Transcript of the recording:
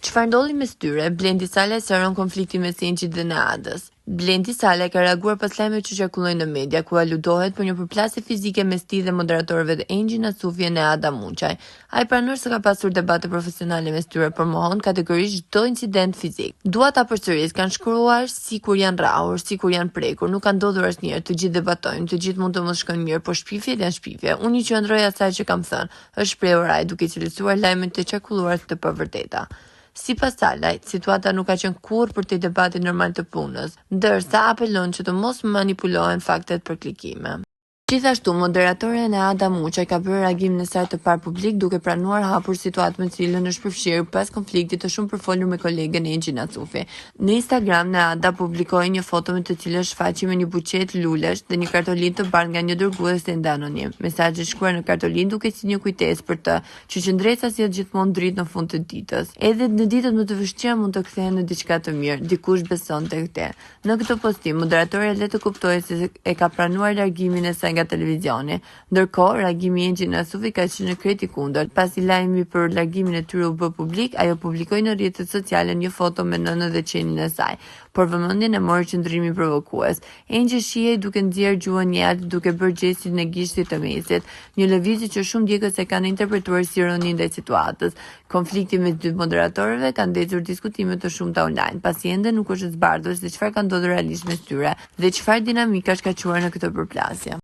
Çfarë ndodhi mes tyre? Blendi Sala sqaron konfliktin mes Engjit dhe Neadës. Blendi Sala ka reaguar pas lajmeve që qarkullojnë në media, ku aludohet për një përplasje fizike mes tij dhe moderatorëve të Engji Nasufi e Neada Muçaj. Ai pranon se ka pasur debate profesionale mes tyre, por mohon kategorisht çdo incident fizik. Dua ta përsëris, kanë shkruar si kur janë rrahur, si kur janë prekur, nuk ka ndodhur asnjëherë, të gjithë debatojnë, të gjithë mund të mos shkojnë mirë, por shpifjet janë shpifje. Unë i qëndroj asaj që kam thënë, është shprehur ai duke cilësuar lajmin të qarkulluar të pavërteta. Sipas Salaj, situata nuk ka qenë kurrë për të debatin normal të punës, ndërsa apelon që të mos manipulohen faktet për klikime. Gjithashtu, moderatorja Neada Muçaj ka bërë reagim në saj të parë publik duke pranuar hapur situatë me cilën është përfshirë pas konfliktit të shumë përfolur me kolegen Engji Nasufi. Në Instagram, Neada publikoi një foto me të cilën shfaqi me një buqet lulesh dhe një kartolinë të bardhë nga një dërgues ende anonim. Mesazhi shkruar në kartolinë duket si një kujtesë për të që qëndresa sjell gjithmonë dritë në fund të ditës. Edhe në ditët më të vështira mund të kthehen në diçka të mirë. Dikush beson tek te. Në këtë postim, moderatorja le të kuptojë se e ka pranuar largimin e saj nga televizioni. Ndërkohë, reagimi i Engji Nasufi ka qenë krejt i kundërt. Pasi lajmi për largimin e tyre u bë publik, ajo publikoi në rrjetet sociale një foto me nënën dhe qenin e saj, por vëmendjen e mori qëndrimi provokues. Engji shihej duke nxjerrë gjuhën njëjtë, duke bërë gjestin e gishtit të mesit, një lëvizje që shumë djegës e kanë interpretuar si ironi ndaj situatës. Konflikti mes dy moderatorëve ka ndezur diskutime të shumta online, pasi ende nuk është zbardhur se çfarë ka ndodhur realisht mes tyre dhe çfarë dinamika shkaquar në këtë përplasje.